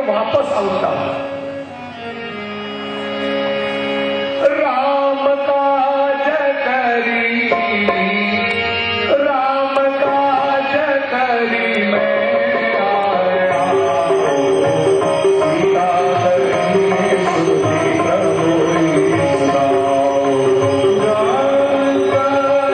वापस आउता। राम काज करी, राम काज करी मैं आया, सीता करी सुधि प्रभु सुनाओ। राम काज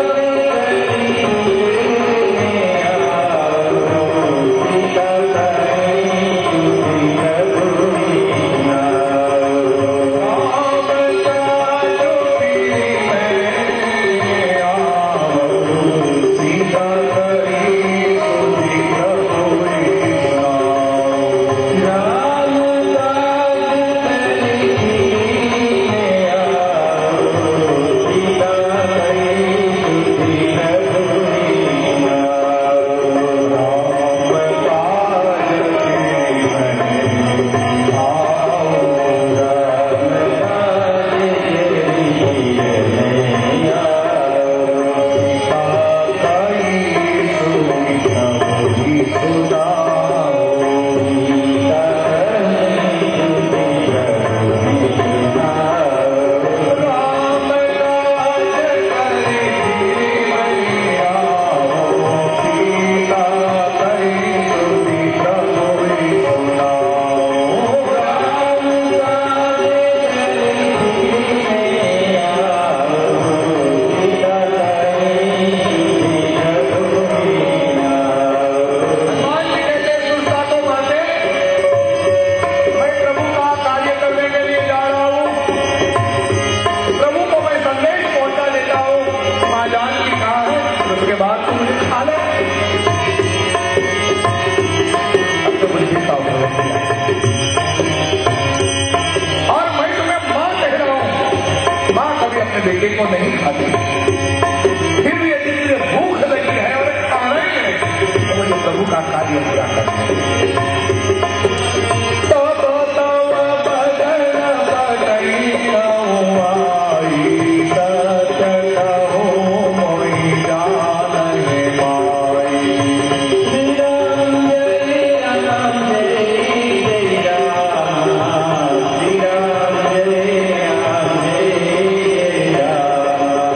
बेटे को नहीं खाते, फिर भी यदि मुझे भूख लगी है और खाना ही है तो मुझे प्रभु का कार्य पूरा करना है। तो बदन बदई आई सत कहो मोहि जान माई। राम जय राम जय राम, श्री राम जय राम जय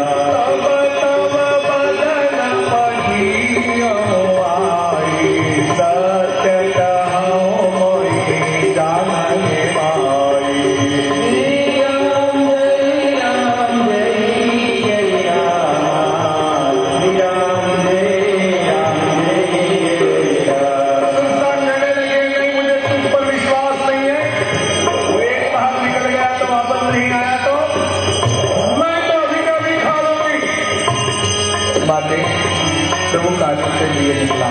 तब तब बदन बधियो आई सत्य कहो मोहि जान माई। श्री राम जय राम जय राम, श्री राम जय राम जय राम। कहने लगे नहीं मुझे तुझ पर विश्वास नहीं है, वो एक बार निकल गया तो वापस नहीं आया तो मैं तो अभी का भी खा लूंगी। बातें प्रभु कार्य से लिए निकला,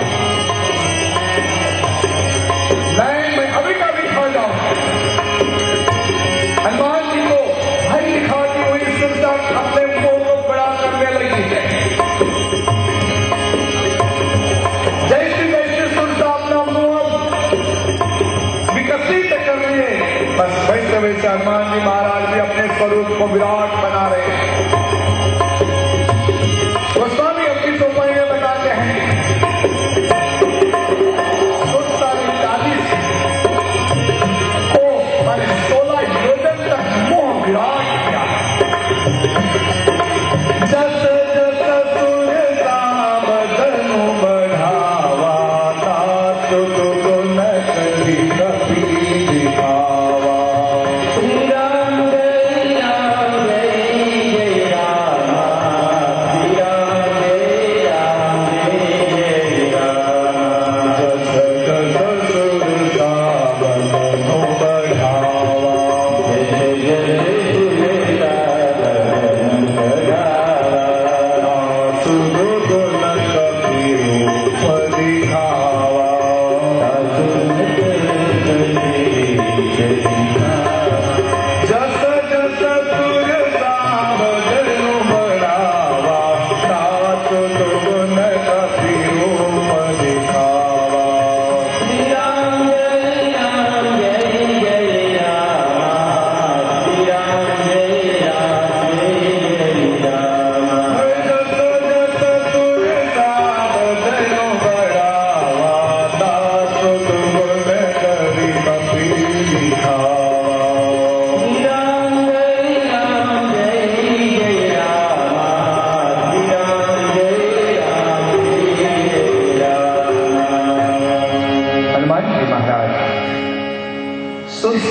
नहीं मैं अभी का भी खा जाऊं। हनुमान जी को भय दिखाती हुई सुरता अपने मुंह को बड़ा करने लगी है। जैसे जैसे सुरता अपना मुंह विकसित कर लिए, बस वैसे वैसे हनुमान जी महाराज भी अपने स्वरूप को विराट बना रहे हैं। गोस्वामी अपनी चौपाई में बताते हैं सुरता ने 40 को माने 16 योजन तक मुंह विराट किया। जस जस सुरता बदनु बढ़ावा, तासु गुण करी कपि दिखावा। श्री राम जय राम जय राम,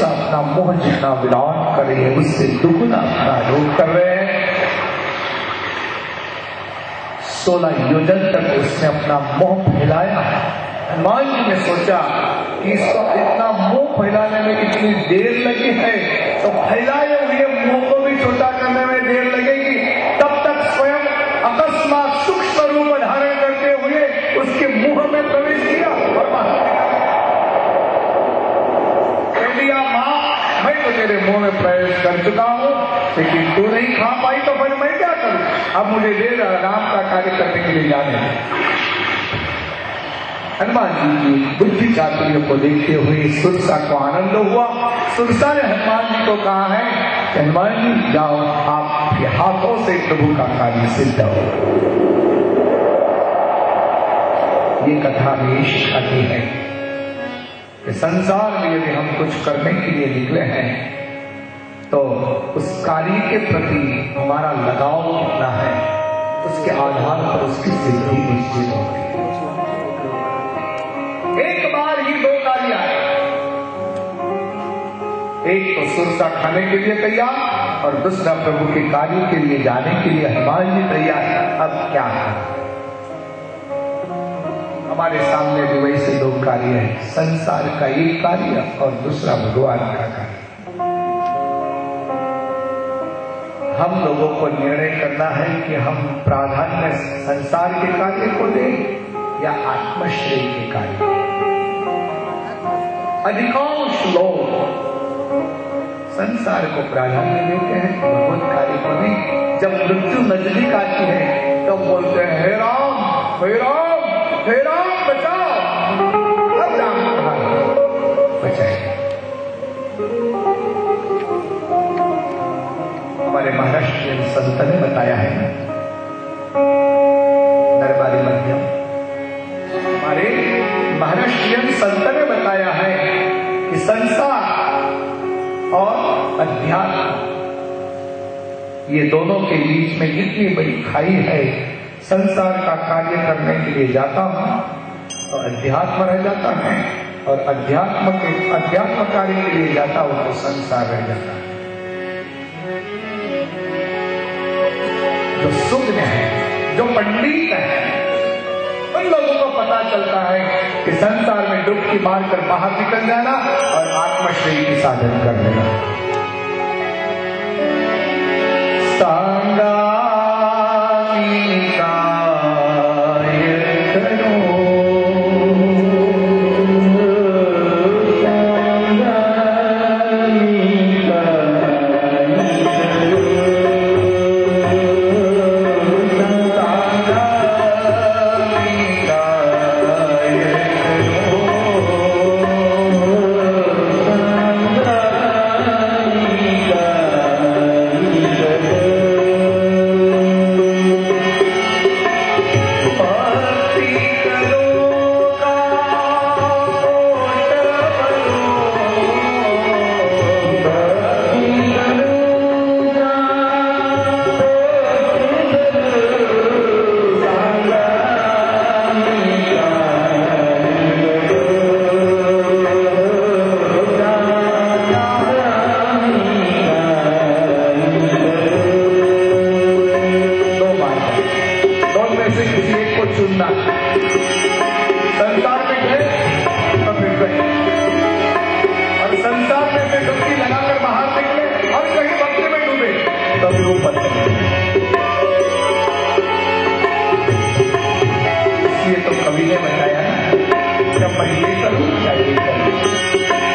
अपना मोह जितना विलाप कर रही है उससे दुगुना अपना रोग कर रहे हैं। 16 योजन तक उसने अपना मोह फैलाया। हनुमान जी ने सोचा कि इसको इतना मुंह फैलाने में इतनी देर लगी है तो फैलाए हुए मुंह को भी छोटा करने में देर लगेगी। तब तक स्वयं अकस्मात सूक्ष्म रूप धारण करते हुए उसके मुंह में प्रवेश किया और कह दिया, मां मैं तो तेरे मुंह में प्रवेश कर चुका हूं, लेकिन तू नहीं खा पाई तो फिर मैं क्या करूं? अब मुझे देर राम का कार्य करने के लिए जाने। हनुमान जी की बुद्धि चातुर्य को देखते हुए सुरसा को आनंद हुआ। सुरसा ने हनुमान जी को कहा है कि हनुमान जी जाओ, आपके हाथों से प्रभु का कार्य सिद्ध हो। ये कथा हमेश आती है कि संसार में यदि हम कुछ करने के लिए निकले हैं तो उस कार्य के प्रति हमारा लगाव कितना है, उसके आधार पर उसकी सिद्धि निश्चित होती है। एक बार ही 2 कार्य आए, एक तो सुरसा खाने के लिए तैयार और दूसरा प्रभु के कार्य के लिए जाने के लिए हनुमान जी तैयार। अब क्या है? हमारे सामने भी वैसे 2 कार्य है, संसार का एक कार्य और दूसरा भगवान का कार्य। हम लोगों को निर्णय करना है कि हम प्राधान्य संसार के कार्य को दें या आत्मश्रेय के कार्य। अधिकांश लोग संसार को प्राधान्य देते हैं, भगवत कार्य को नहीं। जब मृत्यु नजदीक आती है तो बोलते हैं, हे राम हे राम हे राम बचाओ। अब राम बचाए। हमारे महाराष्ट्र संत ने बताया है, दरबारी मध्यम, हमारे महाराष्ट्र संत ने बताया है कि संसार और अध्यात्म ये दोनों के बीच में इतनी बड़ी खाई है। संसार का कार्य करने के लिए जाता हूं तो अध्यात्म रह जाता है, और अध्यात्म कार्य के लिए जाता हूं तो संसार रह जाता है। जो सुज्ञ है, जो पंडित है, उन लोगों को पता चलता है कि संसार में डुबकी मारकर बाहर निकल जाना और आत्मश्रेय की साधन कर लेना।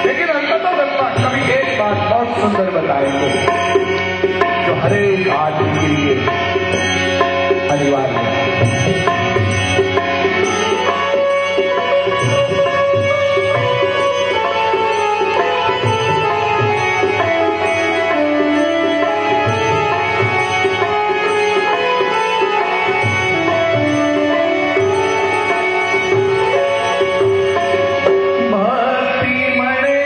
लेकिन अंततः कभी एक बात बहुत सुंदर बताएंगे जो हर एक आदमी के लिए अनिवार्य है। भक्ति मने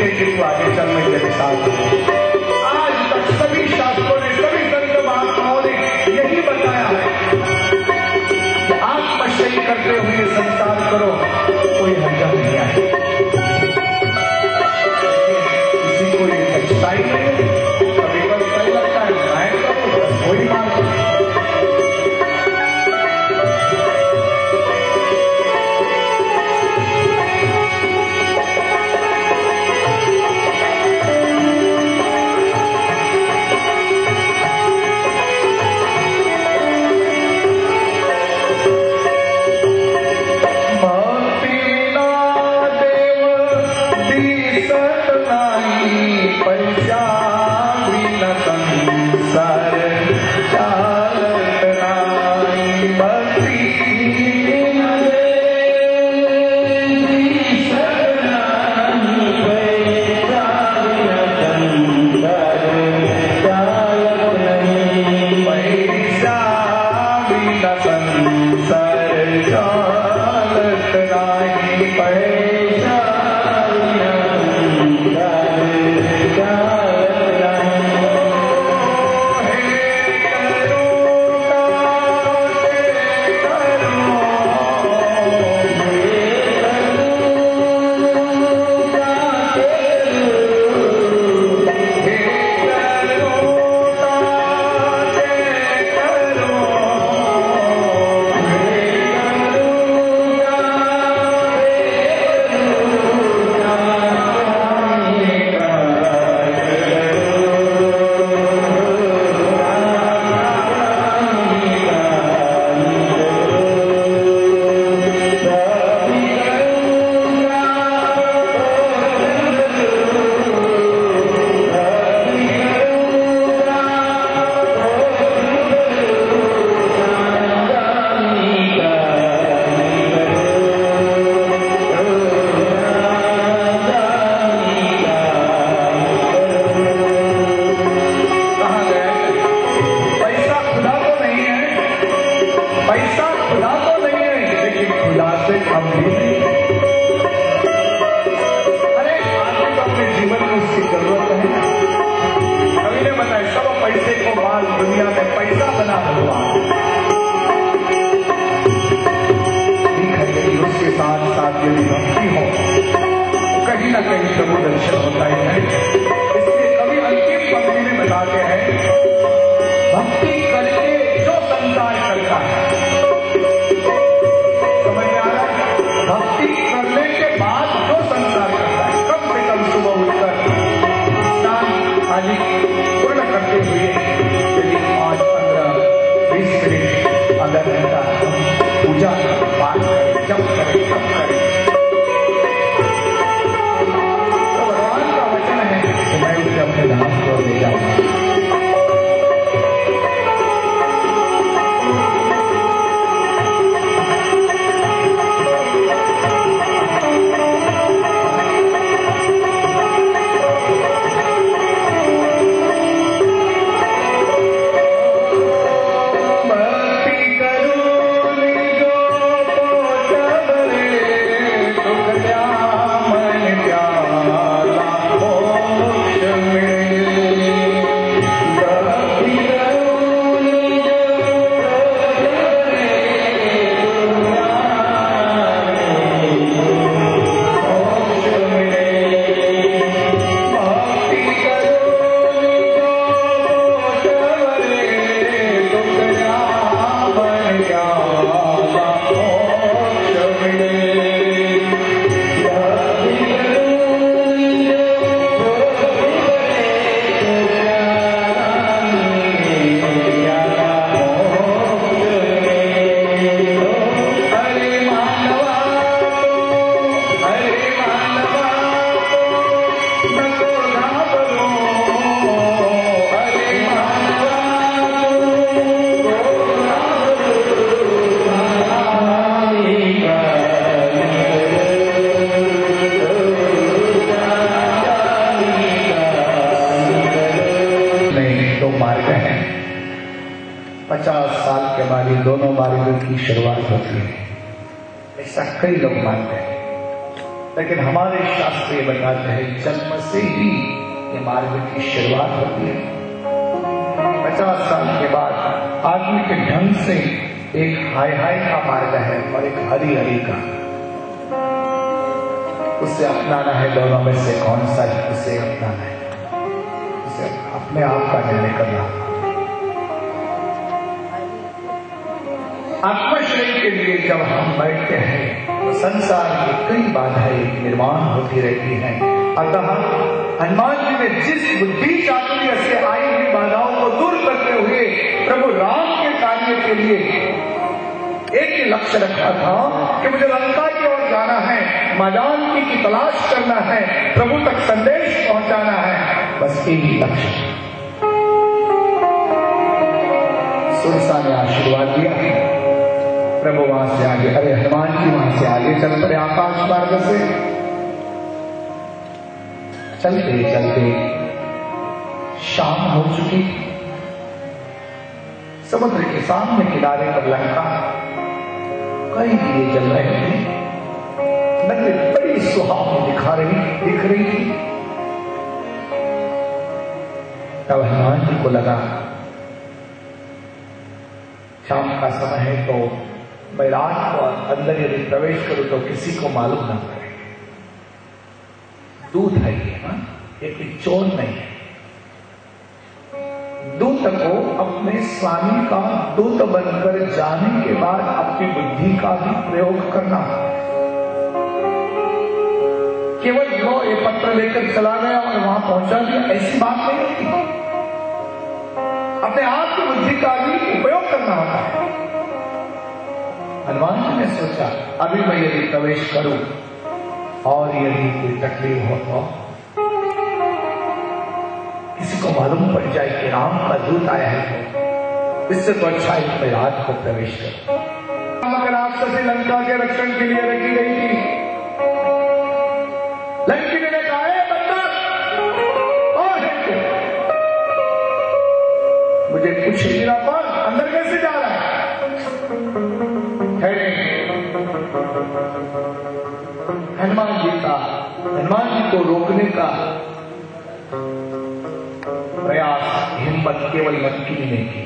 लेकिन तू आगे चल, मैं तेरे साथ हूं। आज तक सभी शास्त्रों ने, सभी संत महात्माओं ने यही बताया है कि आत्मशयी करते हुए संसार करो, कोई हर्जा नहीं आए। किसी को ये सच्चाई नहीं है, कभी कभी सही लगता है मैं करूं, कोई मान दोनों मार्गों की शुरुआत होती है, ऐसा कई लोग मानते हैं। लेकिन हमारे शास्त्र ये बताते हैं जन्म से ही ये मार्ग की शुरुआत होती है। 50 साल के बाद आदमी के ढंग से एक हाय हाय का मार्ग है और एक हरी हरी का। उसे अपनाना है, दोनों में से कौन सा है उसे अपनाना है, उसे अपने आप का निर्णय करना। आत्मश्रेय के लिए जब हम बैठते हैं तो संसार की कई बाधाएं निर्माण होती रहती हैं। अतः हनुमान जी ने जिस बुद्धि चातुर्य से आई हुई बाधाओं को दूर करते हुए प्रभु राम के कार्य के लिए एक ही लक्ष्य रखा था कि मुझे लंका की ओर जाना है, माजांती की तलाश करना है, प्रभु तक संदेश पहुंचाना है, बस एक ही लक्ष्य। सुरसा ने आशीर्वाद दिया, प्रभु वहां से आगे, अरे हनुमान जी वहां से आगे चल पड़े आकाश मार्ग से। चलते चलते शाम हो चुकी, समुद्र के सामने किनारे पर लंका, कई दिए जल रहे थे, नगरी बड़ी सुहावनी दिख रही थी। तब हनुमान जी को लगा शाम का समय है तो मैं रात को अंदर यदि प्रवेश करूं तो किसी को मालूम ना पड़े। दूत है ये कोई चोर नहीं है। दूत को अपने स्वामी का दूत बनकर जाने के बाद अपनी बुद्धि का भी प्रयोग करना, केवल वो ये पत्र लेकर चला गया और वहां पहुंचा दिया, ऐसी बात नहीं होती। अपने आप की बुद्धि का भी उपयोग करना होता है। हनुमान जी ने सोचा अभी मैं यदि प्रवेश करूं और यदि कोई तकलीफ हो तो किसी को मालूम पड़ जाए कि राम का दूत आया है, तो इससे तो अच्छा है मैं रात को प्रवेश करूं। मगर राक्षसी लंका के रक्षण के लिए रखी गई थी। लंकिनी ने कहा है बंदर और है मुझे कुछ गिरा पर अंदर कैसे जा रहा है? हनुमान जी को रोकने का प्रयास, हिम्मत केवल लंकिनी ने की।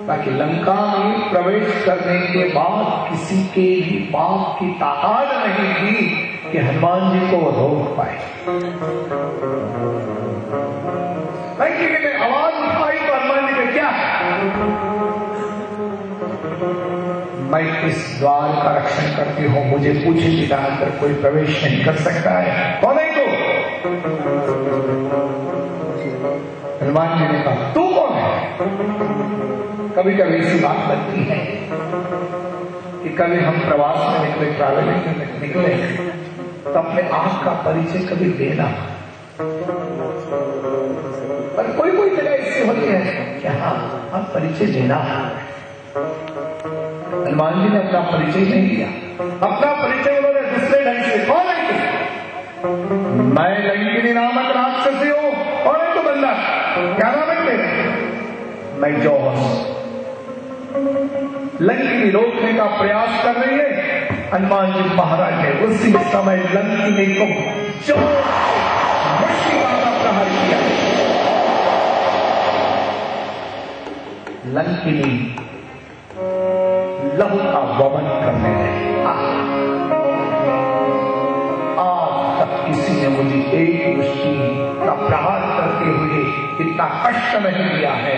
ताकि लंका में प्रवेश करने के बाद किसी के भी बाप की ताकत नहीं थी कि हनुमान जी को रोक पाए। लंकिनी ने आवाज उठाई तो हनुमान जी ने क्या, मैं इस द्वार का रक्षण करती हूं, मुझे पूछे बिना अंदर कोई प्रवेश नहीं कर सकता है, कौन है तू? हनुमान जी ने कहा तू कौन है? कभी कभी ऐसी बात बनती है कि कभी हम प्रवास में निकले, ट्रैवलिंग में निकले, तो अपने आप का परिचय कभी देना, पर कोई कोई जगह ऐसी होती है कि हाँ आप परिचय देना। हनुमान जी ने अपना परिचय नहीं दिया। अपना परिचय उन्होंने दूसरे ढंग से, कौन है तू? मैं लंकिनी नामक राक्षसी हूं। कौन है तू बंदा? क्या नाम है तेरा? मैं जोश। लंकिनी रोकने का प्रयास कर रही है, हनुमान जी महाराज ने उसी समय लंकिनी को जो मुश्किल का प्रहार किया। लंकिनी लहू का वमन करने लगे। आज तक किसी ने मुझे एक मुश्किल का प्रहार करते हुए इतना कष्ट नहीं दिया है।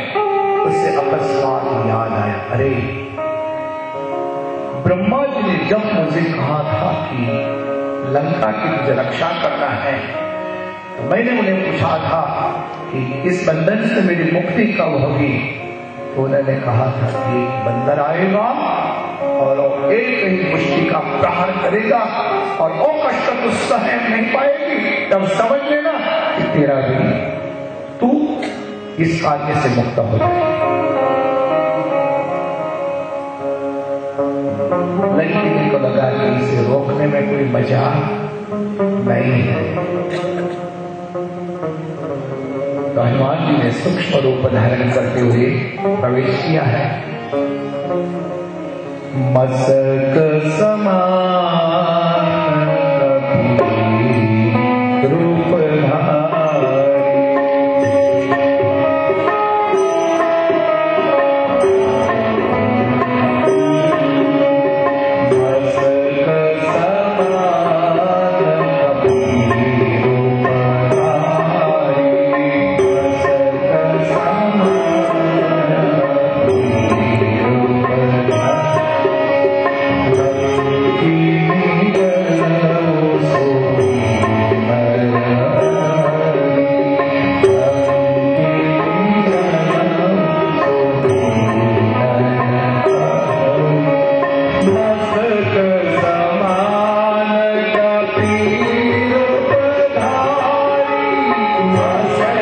उसे अकस्मात याद आया, अरे ब्रह्मा जी ने जब मुझे कहा था कि लंका की मुझे रक्षा करना है, तो मैंने उन्हें पूछा था कि इस बंधन से मेरी मुक्ति कब होगी, तो उन्होंने कहा था कि बंदर आएगा और एक ही मुष्टि का प्रहार करेगा और वो कष्ट तो सहन नहीं पाएगी, तब समझ लेना कि तेरा भी तू इस कार्य से मुक्त हो जाए। लंकिनी को लगा कि इसे रोकने में कोई मजा नहीं है, तो हनुमान जी ने सूक्ष्म रूप धारण करते हुए प्रवेश किया है। मस्तक समान कभी रूपधारी। मस्तक समान कभी रूपधारी। मस्तक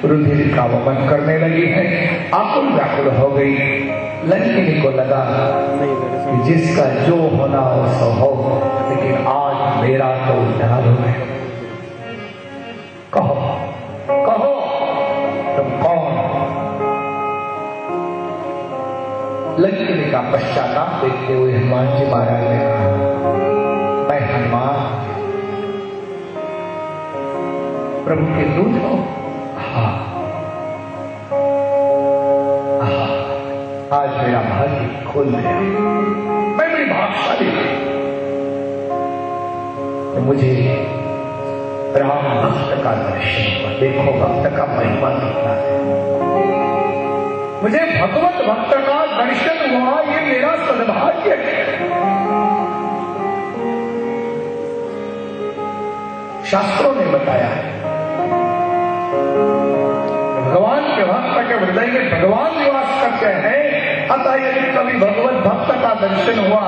रुधिर का वमन करने लगी है, आकुल व्याकुल हो गई। लंकिनी को लगा कि जिसका जो होना हो सो हो, लेकिन आज मेरा तो उद्धार हो गया। कहो कहो तुम कौन? लंकिनी का पश्चाताप देखते हुए हनुमान जी महाराज ने कहा, मैं हनुमान प्रभु के दूत हो। आज मेरा भाग्य खोल गया, मैं बड़ी भाग्यशाली हूं। तो मुझे राम भक्त का दर्शन हुआ। देखो भक्त का महिमा कितना है। मुझे भगवत भक्त का दर्शन हुआ, ये मेरा सद्भाग्य है। शास्त्रों ने बताया है भगवान के भक्त के हृदय में भगवान निवास करते हैं। अतः यदि कभी भगवत भक्त का दर्शन हुआ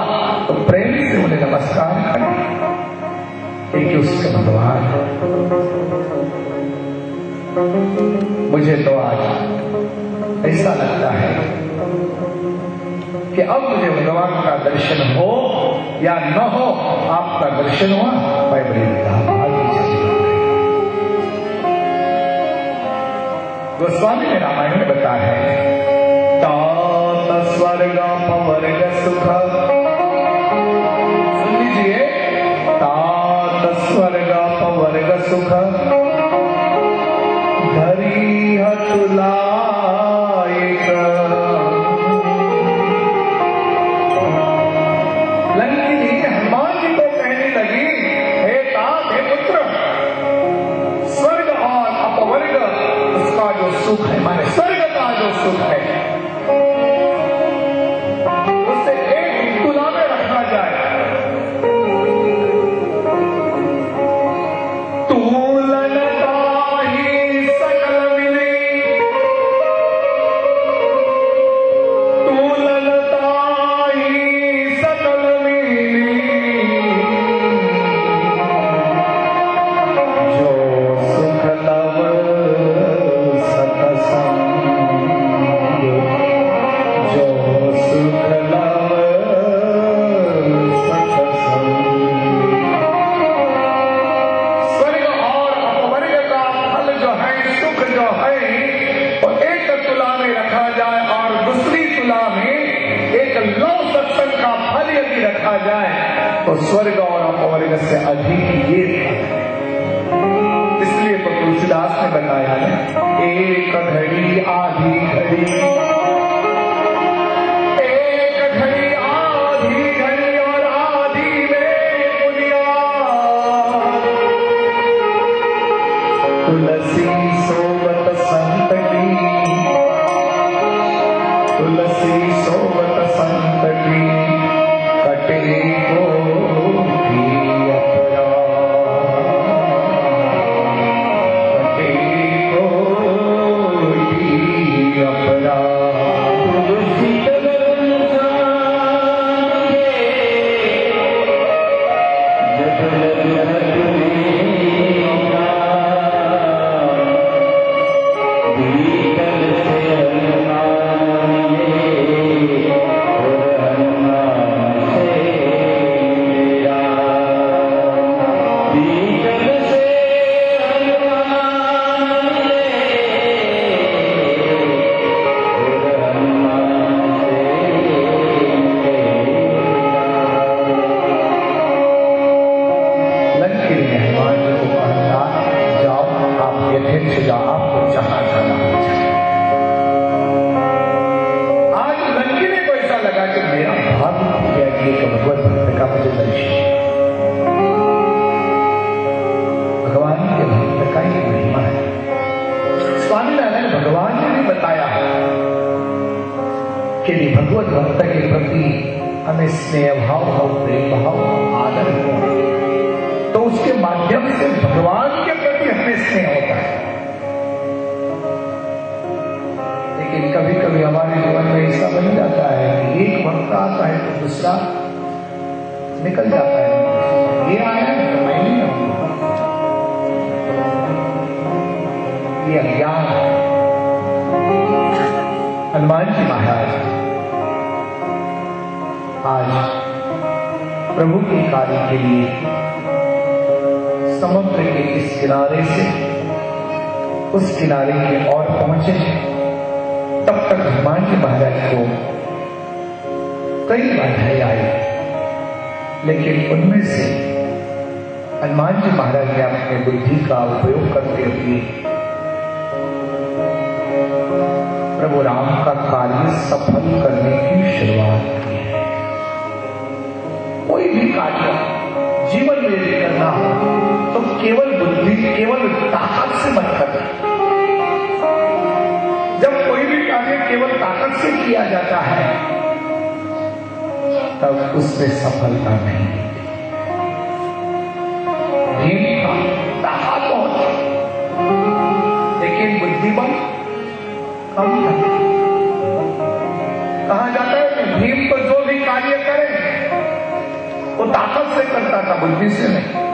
तो प्रेम से उन्हें नमस्कार करें, क्योंकि उसके भगवान। मुझे तो आज ऐसा लगता है कि अब मुझे भगवान का दर्शन हो या न हो, आपका दर्शन हुआ, मैं बड़ी गोस्वामी ने रामायण में बताया है, तात स्वर्ग पवर्ग सुख। सुन लीजिए, तात स्वर्ग पवर्ग सुख धरी हतुलायक। लंकिनी हनुमान जी को कहने लगी, हे तात, हे पुत्र, स्वर्ग और अपवर्ग उसका जो सुख है, माने स्वर्ग का जो सुख है, उसे एक तुला में रखा जाए। तुलन सत्संग का फल यदि रखा जाए तो स्वर्ग और अपवर्ग से अधिक ये फल। इसलिए तो तुलसीदास ने बताया है, एक घड़ी आधी घड़ी, एक घड़ी आधी घड़ी और आधी में बुनियाद, तुलसी सोबत संत की, तुलसी सोबत संत की, कटे को भी अपराध, कटे को भी अपराध। तुलसी भगवत भक्त के प्रति हमें स्नेह भाव हो, प्रेम भाव हो, आदर हो, तो उसके माध्यम से भगवान के प्रति हमें स्नेह होता है। लेकिन कभी कभी हमारे जीवन में ऐसा बन जाता है कि एक भक्त आता है तो दूसरा निकल जाता है, ये आया है तो मैं नहीं आऊंगा, ये अज्ञान है। हनुमान जी महाराज आज प्रभु के कार्य के लिए समुद्र के इस किनारे से उस किनारे की ओर पहुंचे। तब तक हनुमान जी महाराज को कई बाधाएं आई, लेकिन उनमें से हनुमान जी महाराज ने अपने बुद्धि का उपयोग करते हुए प्रभु राम का कार्य सफल करने की शुरुआत की है। कोई भी कार्य जीवन में यदि करना हो तो केवल बुद्धि, केवल ताकत से मत करना। जब कोई भी कार्य केवल ताकत से किया जाता है तब उसमें सफलता नहीं मिलती। भीम का ताकत बहुत है, लेकिन बुद्धिमान कम था। कहा जाता है कि भीम तो जो भी कार्य करे वो ताकत से करता था, बुद्धि से नहीं।